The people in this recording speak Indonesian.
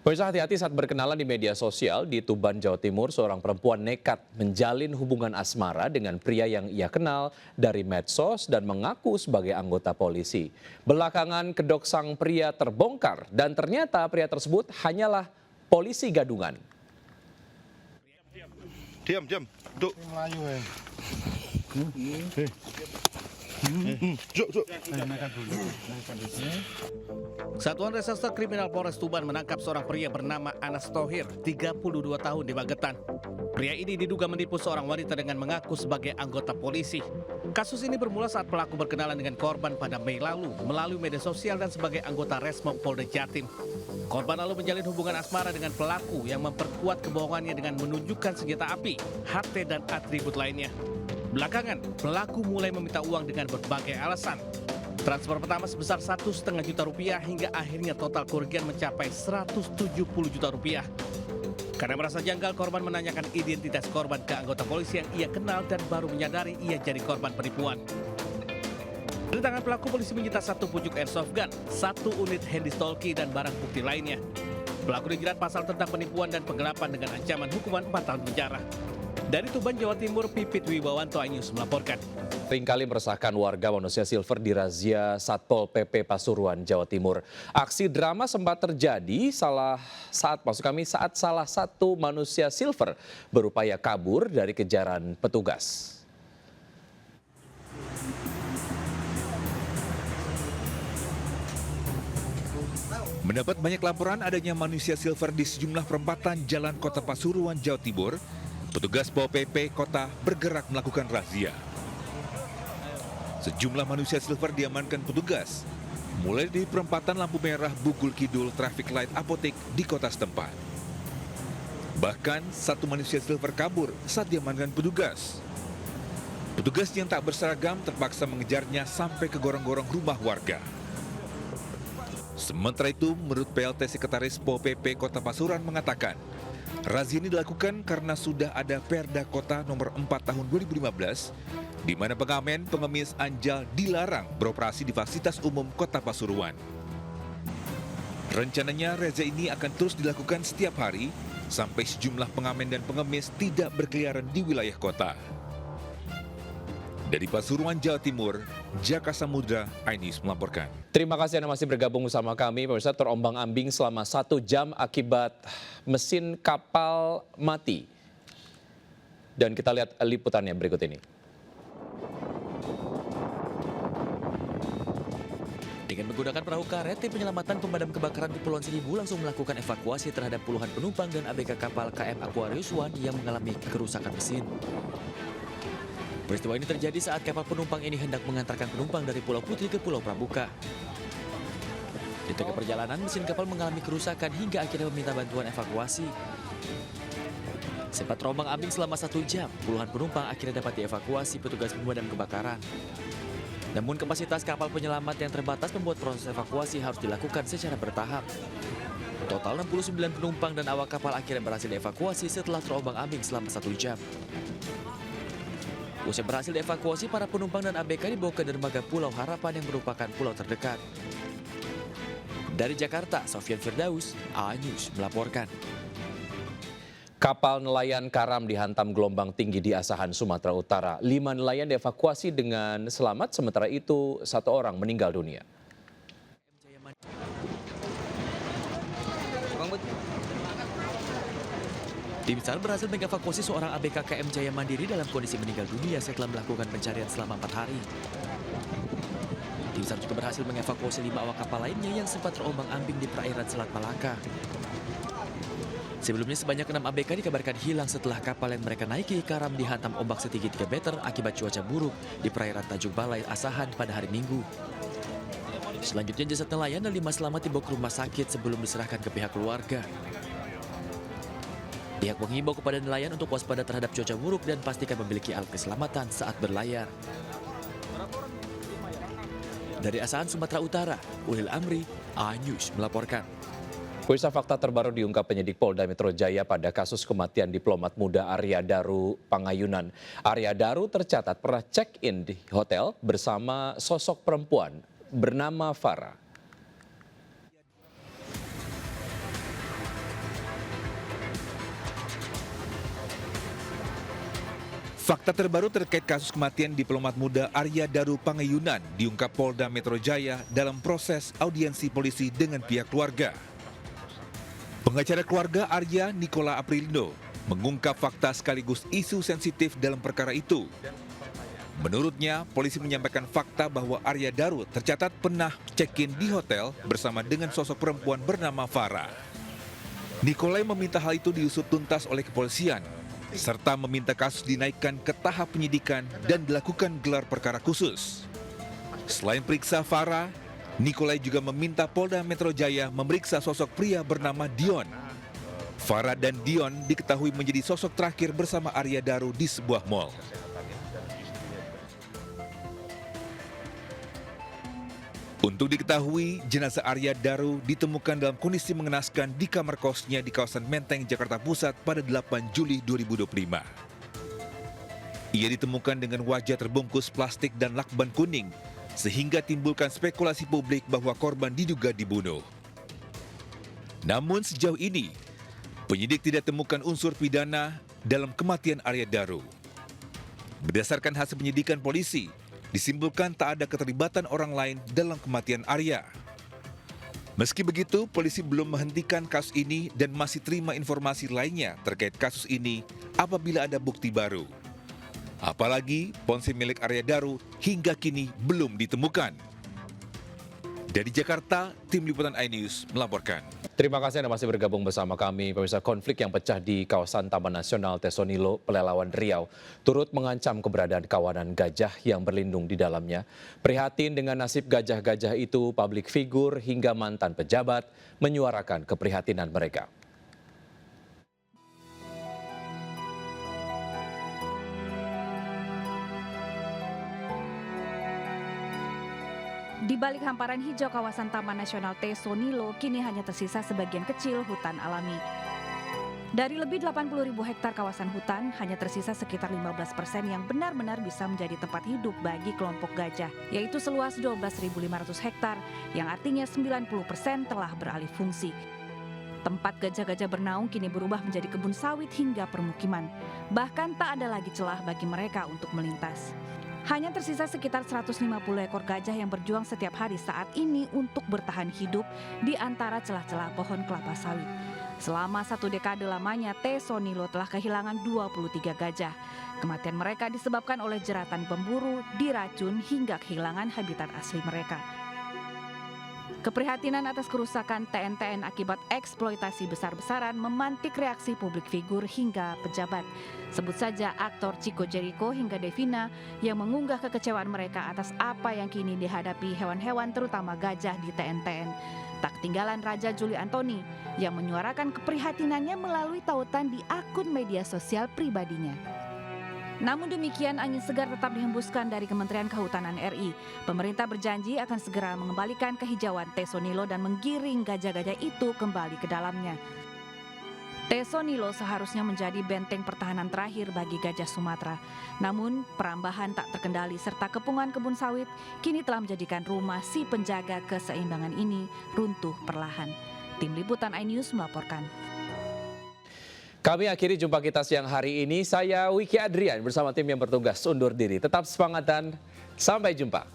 Pemirsa, hati-hati saat berkenalan di media sosial. Di Tuban, Jawa Timur, seorang perempuan nekat menjalin hubungan asmara dengan pria yang ia kenal dari medsos dan mengaku sebagai anggota polisi. Belakangan kedok sang pria terbongkar dan ternyata pria tersebut hanyalah polisi gadungan. Diam, diam. Duk. Melayu ya. Duk. Satuan Reserse Kriminal Polres Tuban menangkap seorang pria bernama Anas Thohir, 32 tahun di Magetan. Pria ini diduga menipu seorang wanita dengan mengaku sebagai anggota polisi. Kasus ini bermula saat pelaku berkenalan dengan korban pada Mei lalu melalui media sosial dan sebagai anggota Resmob Polda Jatim. Korban lalu menjalin hubungan asmara dengan pelaku yang memperkuat kebohongannya dengan menunjukkan senjata api, HT dan atribut lainnya. Belakangan, pelaku mulai meminta uang dengan berbagai alasan. Transfer pertama sebesar 1,5 juta rupiah hingga akhirnya total kerugian mencapai 170 juta rupiah. Karena merasa janggal, korban menanyakan identitas korban ke anggota polisi yang ia kenal dan baru menyadari ia jadi korban penipuan. Dari tangan pelaku, polisi menyita 1 pucuk airsoft gun, 1 unit handy stalkie dan barang bukti lainnya. Pelaku dijerat pasal tentang penipuan dan penggelapan dengan ancaman hukuman 4 tahun penjara. Dari Tuban, Jawa Timur, Pipit Wibawanto, iNews melaporkan. Seringkali meresahkan warga manusia silver di razia Satpol PP Pasuruan, Jawa Timur. Aksi drama sempat terjadi saat salah satu manusia silver berupaya kabur dari kejaran petugas. Mendapat banyak laporan adanya manusia silver di sejumlah perempatan Jalan Kota Pasuruan, Jawa Timur, petugas Pol PP Kota bergerak melakukan razia. Sejumlah manusia silver diamankan petugas, mulai di perempatan lampu merah Bugul Kidul Traffic Light Apotek di kota setempat. Bahkan satu manusia silver kabur saat diamankan petugas. Petugas yang tak berseragam terpaksa mengejarnya sampai ke gorong-gorong rumah warga. Sementara itu, menurut PLT Sekretaris Pol PP Kota Pasuruan mengatakan, razia ini dilakukan karena sudah ada Perda Kota nomor 4 tahun 2015, di mana pengamen pengemis anjal dilarang beroperasi di fasilitas umum Kota Pasuruan. Rencananya razia ini akan terus dilakukan setiap hari sampai sejumlah pengamen dan pengemis tidak berkeliaran di wilayah kota. Dari Pasuruan, Jawa Timur, Jaka Samudra, iNews melaporkan. Terima kasih Anda masih bergabung bersama kami. Pemirsa, terombang-ambing selama 1 jam akibat mesin kapal mati. Dan kita lihat liputannya berikut ini. Dengan menggunakan perahu karet, tim penyelamatan pemadam kebakaran Kepulauan Seribu langsung melakukan evakuasi terhadap puluhan penumpang dan ABK kapal KM Aquarius One yang mengalami kerusakan mesin. Peristiwa ini terjadi saat kapal penumpang ini hendak mengantarkan penumpang dari Pulau Putri ke Pulau Pramuka. Di tengah perjalanan, mesin kapal mengalami kerusakan hingga akhirnya meminta bantuan evakuasi. Sempat terombang-ambing selama 1 jam, puluhan penumpang akhirnya dapat dievakuasi petugas pemadam kebakaran. Namun kapasitas kapal penyelamat yang terbatas membuat proses evakuasi harus dilakukan secara bertahap. Total 69 penumpang dan awak kapal akhirnya berhasil dievakuasi setelah terombang-ambing selama 1 jam. Usai berhasil dievakuasi, para penumpang dan ABK dibawa ke dermaga Pulau Harapan yang merupakan pulau terdekat. Dari Jakarta, Sofyan Firdaus, iNews melaporkan. Kapal nelayan karam dihantam gelombang tinggi di Asahan, Sumatera Utara. 5 nelayan dievakuasi dengan selamat, sementara itu 1 orang meninggal dunia. Tim SAR berhasil mengevakuasi seorang ABK KM Jaya Mandiri dalam kondisi meninggal dunia setelah melakukan pencarian selama 4 hari. Tim SAR juga berhasil mengevakuasi 5 awak kapal lainnya yang sempat terombang-ambing di perairan Selat Malaka. Sebelumnya sebanyak 6 ABK dikabarkan hilang setelah kapal yang mereka naiki karam dihantam ombak setinggi 3 meter akibat cuaca buruk di perairan Tanjung Balai, Asahan pada hari Minggu. Selanjutnya jasad nelayan dan 5 selamat dibawa ke rumah sakit sebelum diserahkan ke pihak keluarga. Pihak menghimbau kepada nelayan untuk waspada terhadap cuaca buruk dan pastikan memiliki alat keselamatan saat berlayar. Dari Asahan, Sumatera Utara, Ulil Amri, iNews melaporkan. Pemirsa, fakta terbaru diungkap penyidik Polda Metro Jaya pada kasus kematian diplomat muda Arya Daru Pangayunan. Arya Daru tercatat pernah check-in di hotel bersama sosok perempuan bernama Farah. Fakta terbaru terkait kasus kematian diplomat muda Arya Daru Pangayunan diungkap Polda Metro Jaya dalam proses audiensi polisi dengan pihak keluarga. Pengacara keluarga Arya, Nicola Aprilindo, mengungkap fakta sekaligus isu sensitif dalam perkara itu. Menurutnya, polisi menyampaikan fakta bahwa Arya Daru tercatat pernah check-in di hotel bersama dengan sosok perempuan bernama Farah. Nicolai meminta hal itu diusut tuntas oleh kepolisian, serta meminta kasus dinaikkan ke tahap penyidikan dan dilakukan gelar perkara khusus. Selain periksa Farah, Nicolai juga meminta Polda Metro Jaya memeriksa sosok pria bernama Dion. Farah dan Dion diketahui menjadi sosok terakhir bersama Arya Daru di sebuah mal. Untuk diketahui, jenazah Arya Daru ditemukan dalam kondisi mengenaskan di kamar kosnya di kawasan Menteng, Jakarta Pusat pada 8 Juli 2025. Ia ditemukan dengan wajah terbungkus plastik dan lakban kuning, sehingga timbulkan spekulasi publik bahwa korban diduga dibunuh. Namun sejauh ini, penyidik tidak temukan unsur pidana dalam kematian Arya Daru. Berdasarkan hasil penyidikan polisi, disimpulkan tak ada keterlibatan orang lain dalam kematian Arya. Meski begitu, polisi belum menghentikan kasus ini dan masih terima informasi lainnya terkait kasus ini apabila ada bukti baru. Apalagi ponsel milik Arya Daru hingga kini belum ditemukan. Dari Jakarta, Tim Liputan iNews melaporkan. Terima kasih Anda masih bergabung bersama kami. Pemirsa, konflik yang pecah di kawasan Taman Nasional Tesonilo, Pelalawan Riau, turut mengancam keberadaan kawanan gajah yang berlindung di dalamnya. Prihatin dengan nasib gajah-gajah itu, publik figur hingga mantan pejabat menyuarakan keprihatinan mereka. Di balik hamparan hijau kawasan Taman Nasional Tesonilo, kini hanya tersisa sebagian kecil hutan alami. Dari lebih 80.000 hektar kawasan hutan, hanya tersisa sekitar 15% yang benar-benar bisa menjadi tempat hidup bagi kelompok gajah, yaitu seluas 12.500 hektar, yang artinya 90% telah beralih fungsi. Tempat gajah-gajah bernaung kini berubah menjadi kebun sawit hingga permukiman. Bahkan tak ada lagi celah bagi mereka untuk melintas. Hanya tersisa sekitar 150 ekor gajah yang berjuang setiap hari saat ini untuk bertahan hidup di antara celah-celah pohon kelapa sawit. Selama 1 dekade lamanya, Tesonilo telah kehilangan 23 gajah. Kematian mereka disebabkan oleh jeratan pemburu, diracun, hingga kehilangan habitat asli mereka. Keprihatinan atas kerusakan TNTN akibat eksploitasi besar-besaran memantik reaksi publik figur hingga pejabat. Sebut saja aktor Chico Jericho hingga Devina yang mengunggah kekecewaan mereka atas apa yang kini dihadapi hewan-hewan terutama gajah di TNTN. Tak ketinggalan Raja Juli Antoni yang menyuarakan keprihatinannya melalui tautan di akun media sosial pribadinya. Namun demikian, angin segar tetap dihembuskan dari Kementerian Kehutanan RI. Pemerintah berjanji akan segera mengembalikan kehijauan Tesonilo dan menggiring gajah-gajah itu kembali ke dalamnya. Tesonilo seharusnya menjadi benteng pertahanan terakhir bagi gajah Sumatera. Namun, perambahan tak terkendali serta kepungan kebun sawit kini telah menjadikan rumah si penjaga keseimbangan ini runtuh perlahan. Tim Liputan iNews melaporkan. Kami akhiri jumpa kita siang hari ini. Saya Wiki Adrian bersama tim yang bertugas undur diri. Tetap semangat dan sampai jumpa.